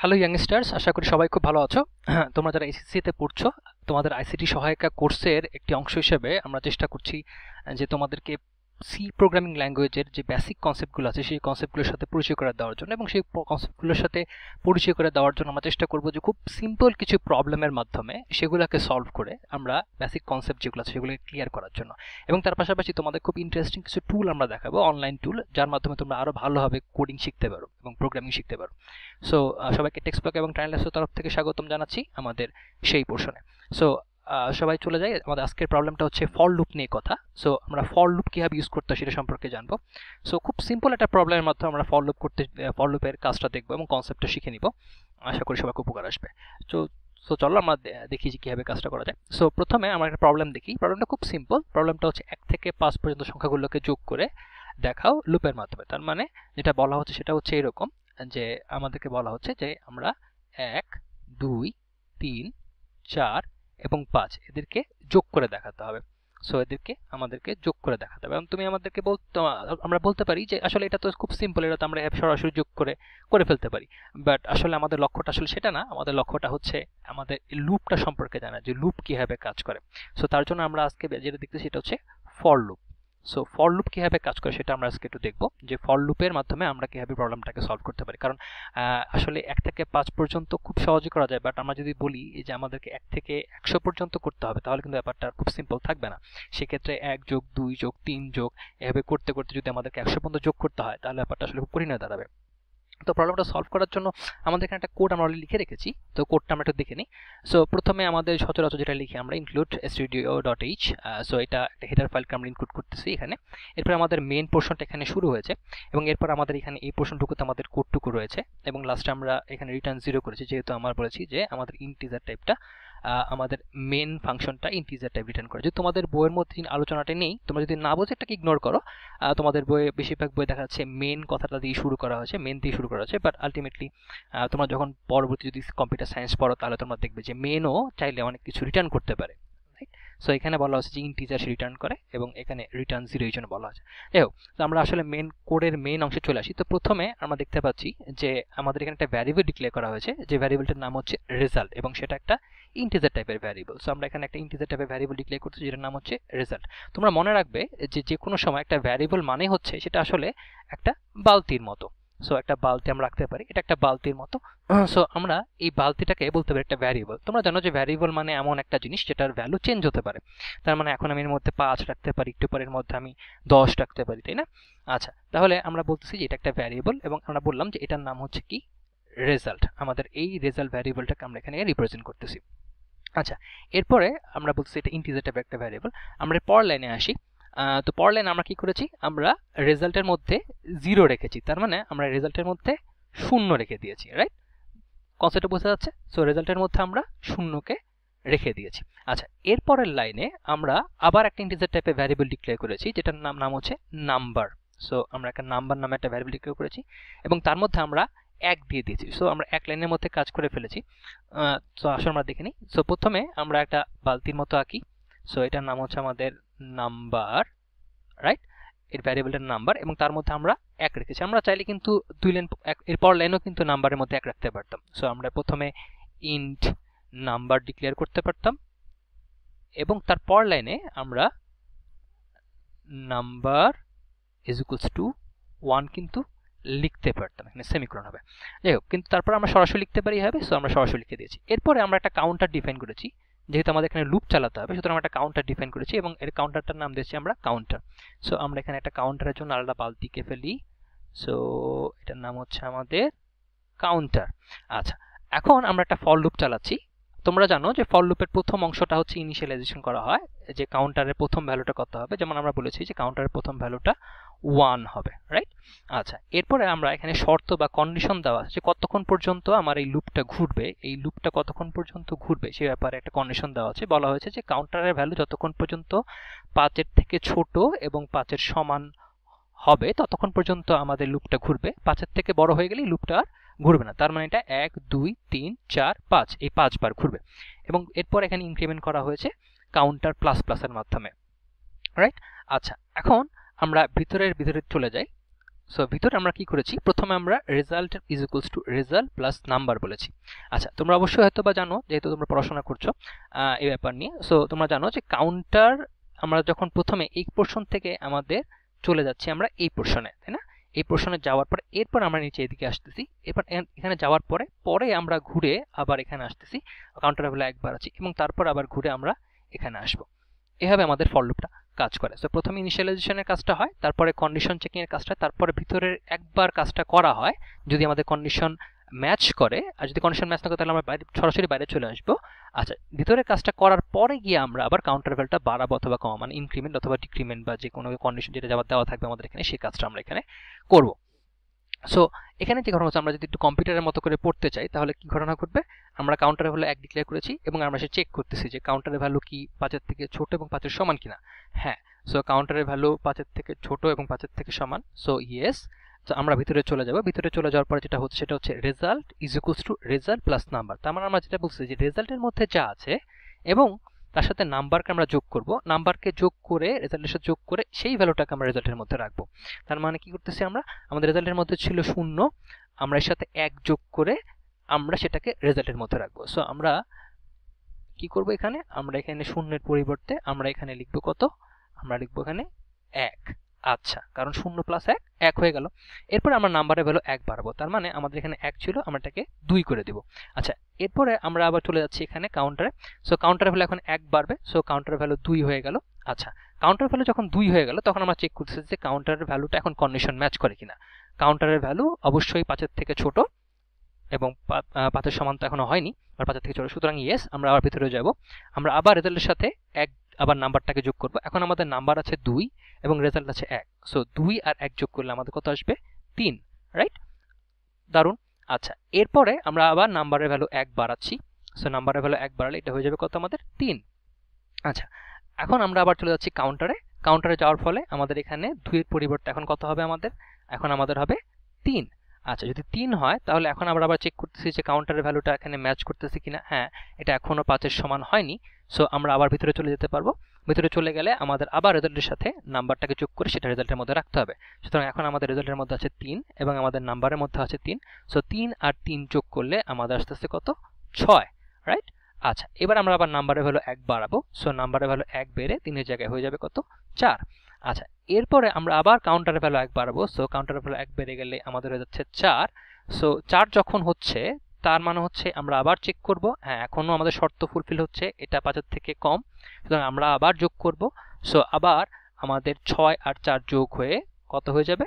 Hello youngsters, আশা করি সবাই খুব ভালো আছো। তোমরা যারা এসএসসি তে পড়ছো, তোমাদের আইসিটি সহায়িকা কোর্সের একটি অংশ হিসেবে আমরা চেষ্টা করছি যে তোমাদেরকে সি প্রোগ্রামিং ল্যাঙ্গুয়েজের যে বেসিক কনসেপ্টগুলো আছে সেই কনসেপ্টগুলোর সাথে পরিচয় করে দেওয়ার জন্য, এবং সেই কনসেপ্টগুলোর সাথে পরিচয় করে দেওয়ার জন্য আমরা চেষ্টা করবো যে খুব সিম্পল কিছু প্রবলেমের মাধ্যমে সেগুলোকে সলভ করে আমরা বেসিক কনসেপ্ট যেগুলো আছে সেগুলোকে ক্লিয়ার করার জন্য। এবং তার পাশাপাশি তোমাদের খুব ইন্টারেস্টিং কিছু টুল আমরা দেখাবো, অনলাইন টুল, যার মাধ্যমে তোমরা আরো ভালোভাবে কোডিং শিখতে পারো এবং প্রোগ্রামিং শিখতে পারো। সো সবাইকে টেক্সটবুক এবং ট্রাইলাসের তরফ থেকে স্বাগতম জানাচ্ছি আমাদের সেই পোর্শনে। সো সবাই চলে যায়, আমাদের আজকের প্রবলেমটা হচ্ছে ফর লুপ নিয়ে কথা। সো আমরা ফর লুপ কিভাবে ইউজ করতে হয় সেটা সম্পর্কে জানবো। সো খুব সিম্পল একটা প্রবলেমের মাধ্যমে আমরা ফর লুপের কাজটা দেখবো এবং কনসেপ্টটা শিখে নিব। আশা করি সবাইকে উপকার আসবে। তো সো চলো আমরা দেখি যে কিভাবে কাজটা করা যায়। সো প্রথমে আমরা একটা প্রবলেম দেখি। প্রবলেমটা খুব সিম্পল। প্রবলেমটা হচ্ছে 1 থেকে 5 পর্যন্ত সংখ্যাগুলোকে যোগ করে দেখাও লুপের মাধ্যমে। তার মানে যেটা বলা হচ্ছে সেটা হচ্ছে এরকম, যে আমাদেরকে বলা হচ্ছে যে আমরা 1, 2, 3, 4 এবং 5 এদেরকে যোগ করে দেখাতে হবে। সো এদেরকে আমাদেরকে যোগ করে দেখাতে হবে। এবং তুমি আমাদেরকে আমরা বলতে পারি যে আসলে এটা তো খুব সিম্পল, এটা তো আমরা সরাসরি যোগ করে ফেলতে পারি। বাট আসলে আমাদের লক্ষ্যটা আসলে সেটা না। আমাদের লক্ষ্যটা হচ্ছে আমাদের লুপটা সম্পর্কে জানা, যে লুপ কিভাবে কাজ করে। সো তার জন্য আমরা আজকে যেটা দেখতেছি সেটা হচ্ছে for loop. So for loop কিভাবে কাজ করে সেটা আমরা আজকে একটু দেখবো, যে ফর লুপের মাধ্যমে আমরা কিভাবে প্রবলেমটাকে সলভ করতে পারি। কারণ আসলে 1 থেকে 5 পর্যন্ত খুব সহজে করা যায়, বাট আমরা যদি বলি যে আমাদেরকে 1 থেকে 100 পর্যন্ত করতে হবে, তাহলে কিন্তু ব্যাপারটা খুব সিম্পল থাকবে না। সেক্ষেত্রে 1 যোগ 2 যোগ 3 যোগ এভাবে করতে করতে যদি আমাদেরকে 100 পর্যন্ত যোগ করতে হয়, তাহলে ব্যাপারটা আসলে খুব কঠিন হয়ে দাঁড়াবে। তো প্রবলেমটা সলভ করার জন্য আমাদের এখানে একটা কোড আমরা অলরেডি লিখে রেখেছি। তো কোডটা আমরা একটু দেখে নিই। সো প্রথমে আমাদের সচরাচর যেটা লিখি আমরা include studio.h। সো এটা একটা হেডার ফাইলকে আমরা ইনক্লুড করতেছি এখানে। এরপর আমাদের মেইন পোর্শনটা এখানে শুরু হয়েছে, এবং এরপর আমাদের এখানে এই পোর্শনটুকুতে আমাদের কোডটুকু রয়েছে, এবং লাস্টে আমরা এখানে রিটার্ন 0 করেছি, যেহেতু আমরা বলেছি যে আমাদের ইন্টিজার টাইপটা, আমাদের মেন ফাংশনটা ইন্টিজার টাইপ রিটার্ন করে। যদি তোমাদের বইয়ের মধ্যে আলোচনাটা নেই, তোমরা যদি না বোঝো এটাকে ইগনোর করো। তোমাদের বইয়ে বেশিরভাগ বই দেখা যাচ্ছে মেন কথাটা দিয়ে শুরু করা হয়েছে, মেন দিয়ে শুরু করা হয়েছে। বাট আলটিমেটলি তোমরা যখন পরবর্তী যদি কম্পিউটার সায়েন্স পড়ো, তাহলে তোমরা দেখবে যে মেনও চাইলে অনেক কিছু রিটার্ন করতে পারে। সো এখানে বলা হচ্ছে যে ইন্টিজার সে রিটার্ন করে, এবং এখানে রিটার্ন 0 এই জন্য বলা হচ্ছে। যাই হোক, তো আমরা আসলে মেন কোডের মেন অংশে চলে আসি। তো প্রথমে আমরা দেখতে পাচ্ছি যে আমাদের এখানে একটা ভ্যারিয়েবল ডিক্লেয়ার করা হয়েছে, যে ভ্যারিয়েবলটার নাম হচ্ছে রেজাল্ট, এবং সেটা একটা ইন্টিজার টাইপের ভ্যারিয়েবল। সো আমরা এখানে একটা ইন্টিজার টাইপের ভ্যারিয়েবল ডিক্লেয়ার করতেছি, যেটার নাম হচ্ছে রেজাল্ট। তোমরা মনে রাখবে যে যে কোনো সময় একটা ভ্যারিয়েবল মানে হচ্ছে সেটা আসলে একটা বালতির মতো। সো একটা বালতি আমরা রাখতে পারি, এটা একটা বালতির মতো। সো আমরা এই বালতিটাকে বলতে পারি একটা ভ্যারিয়েবল। তোমরা জানো যে ভ্যারিয়েবল মানে এমন একটা জিনিস যেটার ভ্যালু চেঞ্জ হতে পারে। তার মানে এখন আমি এর মধ্যে 5 রাখতে পারি, একটু পরের মধ্যে আমি 10 রাখতে পারি, তাই না? আচ্ছা, তাহলে আমরা বলতেছি যে এটা একটা ভ্যারিয়েবল, এবং আমরা বললাম যে এটার নাম হচ্ছে কি, রেজাল্ট। আমাদের এই রেজাল্ট ভ্যারিয়েবলটাকে আমরা এখানে রিপ্রেজেন্ট করতেছি। আচ্ছা, এরপরে আমরা বলতেছি এটা ইন্টিজার টাইপের একটা ভ্যারিয়েবল। আমরা পরের লাইনে আসি। তো পরের লাইনে আমরা কি করেছি, আমরা রেজাল্টের মধ্যে 0 রেখেছি, তার মানে আমরা রেজাল্টের মধ্যে 0 রেখে দিয়েছি, রাইট? কনসেপ্টটা বোঝা যাচ্ছে? সো রেজাল্টের মধ্যে আমরা 0কে রেখে দিয়েছি। আচ্ছা, এরপরের লাইনে আমরা আবার একটা ইন্টিজার টাইপের ভ্যারিয়েবল ডিক্লেয়ার করেছি, যেটার নাম হচ্ছে নাম্বার। সো আমরা একটা নাম্বার নামে একটা ভ্যারিয়েবল ডিক্লেয়ার করেছি, এবং তার মধ্যে আমরা 1 দিয়ে দিয়েছি। সো আমরা এক লাইনের মধ্যে কাজ করে ফেলেছি। সো আসলে আমরা দেখে নিই। সো প্রথমে আমরা একটা বালতির মতো আঁকি। সো এটার নাম হচ্ছে আমাদের নাম্বার, রাইট? এর ভ্যারিয়েবলটার নাম্বার, এবং তার মধ্যে আমরা 1 রেখেছি। আমরা চাইলে কিন্তু 2 লাইন এর পর লাইনও কিন্তু নাম্বারের মধ্যে 1 রাখতে পারতাম। সো আমরা প্রথমে ইন্ট নাম্বার ডিক্লেয়ার করতে পারতাম, এবং তার পর লাইনে আমরা নাম্বার ইজ ইকুয়ালস টু 1 কিন্তু লিখতে পারতাম, এখানে সেমিকোলন হবে। যাই হোক, কিন্তু তারপর আমরা সরাসরি লিখতে পারি হবে। সো আমরা সরাসরি লিখে দিয়েছি। এরপরে আমরা একটা কাউন্টার ডিফাইন করেছি, যেহেতু আমাদের এখানে লুপ চালাতে হবে, সুতরাং আমরা একটা কাউন্টার ডিফাইন করেছি, এবং এর কাউন্টারটার নাম দিয়েছি আমরা কাউন্টার। সো আমরা এখানে একটা কাউন্টারের জন্য আলাদা বালতিকে ফেলি। সো এটার নাম হচ্ছে আমাদের কাউন্টার। আচ্ছা, এখন আমরা একটা ফর লুপ চালাচ্ছি। তোমরা জানো যে ফর লুপের প্রথম অংশটা হচ্ছে ইনিশিয়ালাইজেশন করা হয়, যে কাউন্টারের প্রথম ভ্যালুটা কত হবে। যেমন আমরা বলেছি যে কাউন্টারের প্রথম ভ্যালুটা 1 হবে, রাইট? আচ্ছা, এরপরে আমরা এখানে শর্ত বা কন্ডিশন দেওয়া আছে যে কতক্ষণ পর্যন্ত আমার এই লুপটা ঘুরবে, এই লুপটা কতক্ষণ পর্যন্ত ঘুরবে সে ব্যাপারে একটা কন্ডিশন দেওয়া আছে। বলা হয়েছে যে কাউন্টারের ভ্যালু যতক্ষণ পর্যন্ত 5 এর থেকে ছোট এবং 5 এর সমান হবে ততক্ষণ পর্যন্ত আমাদের লুপটা ঘুরবে। 5 এর থেকে বড় হয়ে গেলেই লুপটা আর ঘুরবে না। তার মানে এটা 1 2 3 4 5 এই 5 বার ঘুরবে। এবং এরপর এখানে ইনক্রিমেন্ট করা হয়েছে কাউন্টার প্লাস প্লাসের মাধ্যমে, রাইট? আচ্ছা, এখন আমরা ভিতরে চলে যাই। সো ভিতরে আমরা কি করেছি, প্রথমে আমরা result is equals to result plus number বলেছি। আচ্ছা, তোমরা অবশ্যই হয়তো বা জানো, যেহেতু তোমরা পড়াশোনা করছো এই ব্যাপার নিয়ে, সো তোমরা জানো যে কাউন্টার আমরা যখন প্রথমে এই পোর্শন থেকে আমাদের চলে যাচ্ছি আমরা এই পোর্শনে, তাই না? এই পোর্শনে যাওয়ার পরে এরপর আমরা নিচে এদিকে আসতেছি, এরপর এখানে যাওয়ার পরে আমরা ঘুরে আবার এখানে আসতেছি, কাউন্টার ভ্যালু একবার আছে, এবং তারপর আবার ঘুরে আমরা এখানে আসবো। এভাবে আমাদের ফর লুপটা কাজ করে। সো প্রথমে ইনিশিয়ালাইজেশনের কাজটা হয়, তারপরে কন্ডিশন চেকিং এর কাজটা, তারপরে ভিতরের একবার কাজটা করা হয় যদি আমাদের কন্ডিশন ম্যাচ করে, আর যদি কন্ডিশন ম্যাচ না করে তাহলে আমরা সরাসরি বাইরে চলে আসবো। আচ্ছা, ভিতরের কাজটা করার পরে গিয়ে আমরা আবার কাউন্টার ভ্যালুটা বাড়াবো অথবা কমাবো, মানে ইনক্রিমেন্ট অথবা ডিক্রিমেন্ট বা যে কোনো কন্ডিশন যেটা দেওয়া থাকবে আমাদের এখানে, সেই কাজটা আমরা এখানে করব। সো এখানে যে ঘটনা হচ্ছে, আমরা যদি একটু কম্পিউটারের মতো করে পড়তে চাই তাহলে কি ঘটনা ঘটবে, আমরা কাউন্টারের ভ্যালু 1 ডিক্লেয়ার করেছি এবং আমরা সে চেক করতেছি যে কাউন্টারের ভ্যালু কি 5 এর থেকে ছোট এবং 5 এর সমান কিনা। হ্যাঁ, সো কাউন্টারের ভ্যালু 5 এর থেকে ছোট এবং 5 এর থেকে সমান, সো ইয়েস। তো আমরা ভিতরে চলে যাব, ভিতরে চলে যাওয়ার পরে যেটা হচ্ছে সেটা হচ্ছে result is equals to result plus number. তার মানে আমরা যেটা বলছি যে রেজাল্টের মধ্যে যা আছে এবং তার সাথে নাম্বারকে আমরা যোগ করব, নাম্বারকে যোগ করে রেজাল্টের সাথে যোগ করে সেই ভ্যালুটাকে আমরা রেজাল্টের মধ্যে রাখবো। তার মানে কি করতেছি আমরা, আমাদের রেজাল্টের মধ্যে ছিল 0, আমরা এর সাথে 1 যোগ করে আমরা সেটাকে রেজাল্টের মধ্যে রাখবো। সো আমরা কি করব, এখানে আমরা এখানে 0 এর পরিবর্তে আমরা এখানে লিখবো কত, আমরা লিখবো এখানে 1। আচ্ছা, কারণ 0 প্লাস 1 1 হয়ে গেল। এরপর আমরা নাম্বারের ভ্যালু 1 বাড়াবো, তার মানে আমাদের এখানে 1 ছিল, আমরা এটাকে 2 করে দিব। আচ্ছা, এরপরে আমরা আবার চলে যাচ্ছি এখানে কাউন্টারে। সো কাউন্টারের ভ্যালু এখন 1 বাড়বে, সো কাউন্টারের ভ্যালু 2 হয়ে গেল। আচ্ছা, কাউন্টার ভ্যালু যখন 2 হয়ে গেল তখন আমরা চেক করতেছি যে কাউন্টারের ভ্যালুটা এখন কন্ডিশন ম্যাচ করে কিনা। কাউন্টারের ভ্যালু অবশ্যই 5 এর থেকে ছোট এবং 5 এর সমান তো এখনো হয়নি, আর 5 এর থেকে ছোট, সুতরাং ইয়েস। আমরা আবার ভিতরে যাব, আমরা আবার রেজাল্টের সাথে আবার নাম্বারটাকে যোগ করব। এখন আমাদের নাম্বার আছে 2 এবং রেজাল্ট আছে 1, সো 2 আর 1 যোগ করলে আমাদের কত আসবে, 3, রাইট? দারুণ। আচ্ছা, এরপরে আমরা আবার নাম্বারের ভ্যালু 1 বাড়াচ্ছি, সো নাম্বারের ভ্যালু 1 বাড়ালে এটা হয়ে যাবে কত আমাদের, 3। আচ্ছা, এখন আমরা আবার চলে যাচ্ছি কাউন্টারে। কাউন্টারে যাওয়ার ফলে আমাদের এখানে 2 এর পরিবর্তে এখন কত হবে আমাদের, এখন আমাদের হবে 3। আচ্ছা, যদি 3 হয় তাহলে এখন আমরা আবার চেক করতেছি যে কাউন্টারের ভ্যালুটা এখানে ম্যাচ করতেছে কিনা। হ্যাঁ, এটা এখনো 5 এর সমান হয়নি, সো আমরা আবার ভিতরে চলে যেতে পারবো। ভিতরে চলে গেলে আমাদের আবার রেজাল্টের সাথে নাম্বারটাকে যোগ করে সেটা রেজাল্টের মধ্যে রাখতে হবে। সুতরাং এখন আমাদের রেজাল্টের মধ্যে আছে 3 এবং আমাদের নাম্বারের মধ্যে আছে 3, সো 3 আর 3 যোগ করলে আমাদের আসতে আসতে কত, 6, রাইট? আচ্ছা, এবার আমরা আবার নাম্বারের ভ্যালু 1 বাড়াবো, সো নাম্বারের ভ্যালু 1 বেড়ে 3 এর জায়গায় হয়ে যাবে কত, 4। আচ্ছা, এরপরে আমরা আবার কাউন্টারের ভ্যালু 1 বাড়াবো, সো কাউন্টারের ভ্যালু 1 বেড়ে গেলে আমাদের হয়ে যাচ্ছে 4। সো 4 যখন হচ্ছে তার মানে হচ্ছে আমরা আবার চেক করব, হ্যাঁ এখনো আমাদের শর্ত ফুলফিল হচ্ছে, এটা 5 এর থেকে কম, সুতরাং আমরা আবার যোগ করব। সো আবার আমাদের 6 আর 4 যোগ হয়ে কত হয়ে যাবে,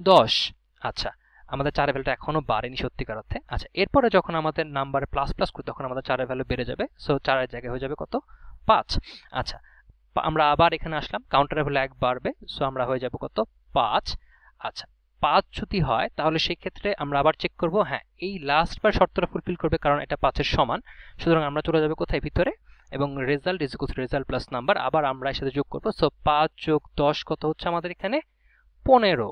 10। আচ্ছা, আমাদের 4 এর ভ্যালুটা এখনো বাড়েনি সত্যিকার অর্থে। আচ্ছা, এরপরে যখন আমাদের নাম্বারে প্লাস প্লাস করি তখন আমাদের 4 এর ভ্যালু বেড়ে যাবে, সো 4 এর জায়গায় হয়ে যাবে কত, 5। আচ্ছা, আমরা আবার এখানে আসলাম, কাউন্টারের ভ্যালু 1 বাড়বে, সো আমরা হয়ে যাব কত, 5। আচ্ছা, 5 যদি হয় তাহলে সেই ক্ষেত্রে আমরা আবার চেক করব, হ্যাঁ এই লাস্ট বার শর্তটা ফুলফিল করবে কারণ এটা 5 এর সমান, সুতরাং আমরা চলে যাব কোথায়, ভিতরে, এবং result is equal to result plus number, আবার আমরা এর সাথে যোগ করব। সো 5 যোগ 10 কত হচ্ছে আমাদের এখানে, 15।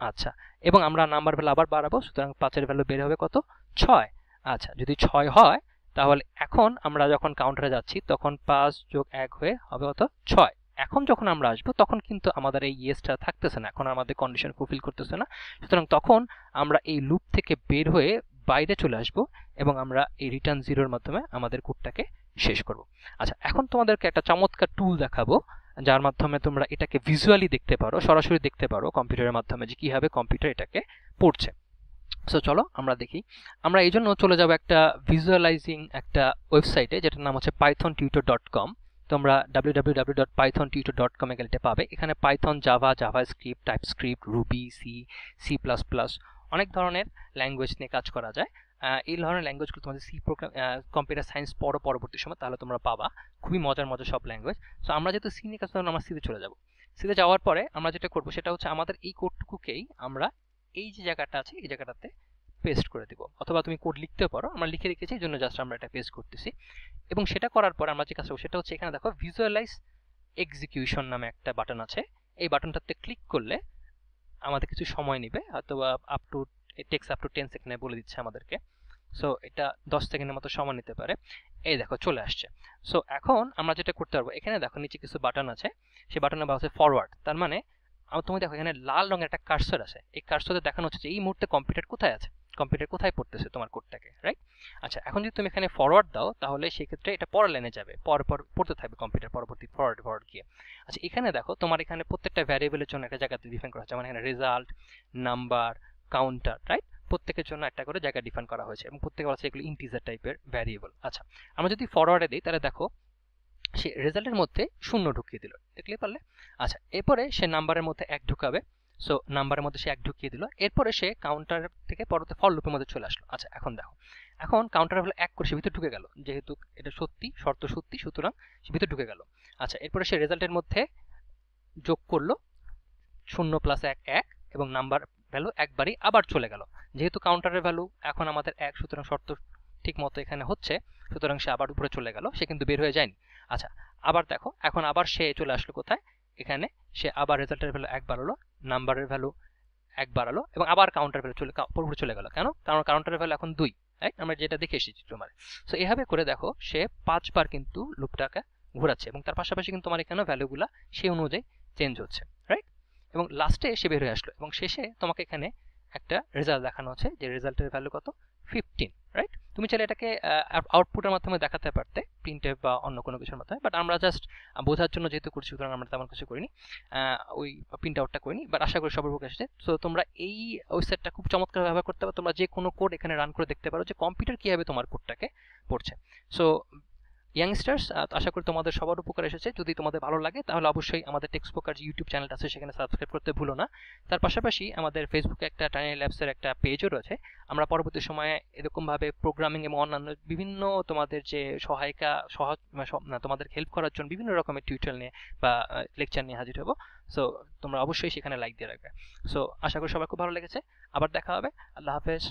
আচ্ছা, এবং আমরা নাম্বার ভ্যালু আবার বাড়াবো, সুতরাং 5 এর ভ্যালু বের হবে কত, 6। আচ্ছা, যদি 6 হয় তাহলে এখন আমরা যখন কাউন্টারে যাচ্ছি তখন 5 যোগ 1 হয়ে হবে কত, 6। এখন যখন আমরা আসবো তখন কিন্তু আমাদের এই ইয়েসটা থাকতেছে না, এখন আমাদের কন্ডিশন ফুলফিল করতেছে না, সুতরাং তখন আমরা এই লুপ থেকে বের হয়ে বাইরে চলে আসব এবং আমরা এই রিটার্ন 0 এর মাধ্যমে আমাদের কোডটাকে শেষ করব। আচ্ছা, এখন তোমাদেরকে একটা চমৎকার টুল দেখাবো যার মাধ্যমে তোমরা এটাকে ভিজুয়ালি দেখতে পারো, সরাসরি দেখতে পারো কম্পিউটারের মাধ্যমে যে কিভাবে কম্পিউটার এটাকে পড়ছে। সো চলো আমরা দেখি। আমরা এই জন্য চলে যাব একটা ভিজুয়ালাইজিং একটা ওয়েবসাইটে যেটার নাম হচ্ছে pythontutor.com। তোমরা www.pythontutor.com এ গেলে পাবে। এখানে Python, Java, JavaScript, TypeScript, Ruby, C plus plus অনেক ধরনের ল্যাঙ্গুয়েজ নিয়ে কাজ করা যায়। এই ধরনের ল্যাঙ্গুয়েজগুলো তোমাদের সি প্রোগ্রাম, কম্পিউটার সায়েন্স পড়ো পরবর্তী সময়, তাহলে তোমরা পাবা খুবই মজার সব ল্যাঙ্গুয়েজ। সো আমরা যেহেতু সি নিয়ে কাজ করবো, আমরা সিতে চলে যাব। সিতে যাওয়ার পরে আমরা যেটা করবো সেটা হচ্ছে আমাদের এই কোডটুকুকেই আমরা এই যে জায়গাটা আছে এই জায়গাটাতে পেস্ট করে দিব, অথবা তুমি কোড লিখতেও পারো, আমরা লিখে রেখেছি এই জন্য জাস্ট আমরা এটা পেস্ট করতেছি। এবং সেটা করার পর আমরা যে কাজ করবো সেটা হচ্ছে এখানে দেখো ভিজুয়ালাইজ এক্সিকিউশন নামে একটা বাটন আছে, এই বাটনটাতে ক্লিক করলে আমাদের কিছু সময় নেবে, হয়তো up to takes up to 10 সেকেন্ডে বলে দিচ্ছে আমাদেরকে। সো এটা 10 সেকেন্ডের মতো সময় নিতে পারে। এই দেখো চলে আসছে। সো এখন আমরা যেটা করতে পারবো, এখানে দেখো নিচে কিছু বাটন আছে, সেই বাটনে বলা আছে ফরওয়ার্ড, তার মানে তুমি দেখো এখানে লাল রঙের একটা কার্সর আছে, এই কার্সরে দেখানো হচ্ছে যে এই মুহূর্তে কম্পিউটার কোথায় আছে, কম্পিউটার কোথায় পড়তেছে তোমার কোডটাকে, রাইট? আচ্ছা, এখন যদি তুমি এখানে ফরওয়ার্ড দাও তাহলে সেক্ষেত্রে এটা পরের লাইনে যাবে, পর পড়তে থাকবে কম্পিউটার পরবর্তী ফরওয়ার্ড গিয়ে। আচ্ছা, এখানে দেখো তোমার এখানে প্রত্যেকটা ভ্যারিয়েবলের জন্য একটা জায়গাতে ডিফাইন করা হচ্ছে, যেমন এখানে রেজাল্ট, নাম্বার, কাউন্টার, রাইট? প্রত্যেকের জন্য একটা করে জায়গা ডিফাইন করা হয়েছে এবং প্রত্যেকে বলা এগুলো ইন্টিজার টাইপের ভ্যারিয়েবল। আচ্ছা, আমরা যদি ফরওয়ার্ডে দিই তাহলে দেখো সে রেজাল্টের মধ্যে 0 ঢুকিয়ে দিল, দেখলে পারলে? আচ্ছা, এরপরে সে নাম্বারের মধ্যে 1 ঢুকাবে, সো নাম্বারের মধ্যে সে 1 ঢুকিয়ে দিল। এরপরে সে কাউন্টার থেকে পরবর্তী ফর লুপের মধ্যে চলে আসলো। আচ্ছা, এখন দেখো, এখন কাউন্টার ভ্যালু 1 করে সে ভিতরে ঢুকে গেল, যেহেতু এটা সত্যি, শর্ত সত্যি, সুতরাং সে ভিতরে ঢুকে গেল। আচ্ছা, এরপরে সে রেজাল্টের মধ্যে যোগ করলো 0 + 1 1 এবং নাম্বার ভ্যালু একবারই আবার চলে গেল, যেহেতু কাউন্টারের ভ্যালু এখন আমাদের 1, সুতরাং শর্ত ঠিক মতো এখানে হচ্ছে, সুতরাং সে আবার উপরে চলে গেল, সে কিন্তু বের হয়ে যায়নি। আচ্ছা, আবার দেখো, এখন আবার সে চলে আসলো কোথায়, এখানে সে আবার রেজাল্টের ভ্যালু 1 বাড়ালো, নাম্বারের ভ্যালু 1 বাড়ালো এবং আবার কাউন্টার ভ্যালু উপরে চলে গেল। কেন? কারণ কাউন্টারের ভ্যালু এখন 2, রাইট? আমরা যেটা দেখে এসেছি তোমার। সো এভাবে করে দেখো সে 5 বার কিন্তু লুপটাকে ঘোরাচ্ছে এবং তার পাশাপাশি কিন্তু তোমার এখানে ভ্যালুগুলা সেই অনুযায়ী চেঞ্জ হচ্ছে, রাইট? এবং লাস্টে সে বের হয়ে আসলো এবং শেষে তোমাকে এখানে একটা রেজাল্ট দেখানো হচ্ছে, যে রেজাল্টের ভ্যালু কত, 15, রাইট? তুমি চাইলে এটাকে আউটপুটের মাধ্যমে দেখাতে পারতে, প্রিন্টএফ বা অন্য কোনো কিছুর মাধ্যমে, বাট আমরা জাস্ট বোঝার জন্য যেহেতু করছি, সুতরাং আমরা তেমন কিছু করিনি, ওই প্রিন্ট আউটটা করিনি। বাট আশা করি সবার উপকার এসেছে। সো তোমরা এই ওয়েবসাইটটা খুব চমৎকার ব্যবহার করতে পারো, তোমরা যে কোনো কোড এখানে রান করে দেখতে পারো যে কম্পিউটার কীভাবে তোমার কোডটাকে পড়ছে। সো ইয়াংস্টার্স, আশা করি তোমাদের সবার উপকার এসেছে। যদি তোমাদের ভালো লাগে তাহলে অবশ্যই আমাদের টেক্সটবুকার যে ইউটিউব চ্যানেলটা আছে সেখানে সাবস্ক্রাইব করতে ভুলো না। তার পাশাপাশি আমাদের ফেসবুকে একটা টাইনি ল্যাবসের একটা পেজও রয়েছে। আমরা পরবর্তী সময়ে এরকমভাবে প্রোগ্রামিং এবং অন্যান্য বিভিন্ন তোমাদের যে সহায়িকা তোমাদের হেল্প করার জন্য বিভিন্ন রকমের টিউটোরিয়াল নিয়ে বা লেকচার নিয়ে হাজির হবো। সো তোমরা অবশ্যই সেখানে লাইক দিয়ে রাখবে। সো আশা করি সবার খুব ভালো লেগেছে। আবার দেখা হবে। আল্লাহ হাফেজ।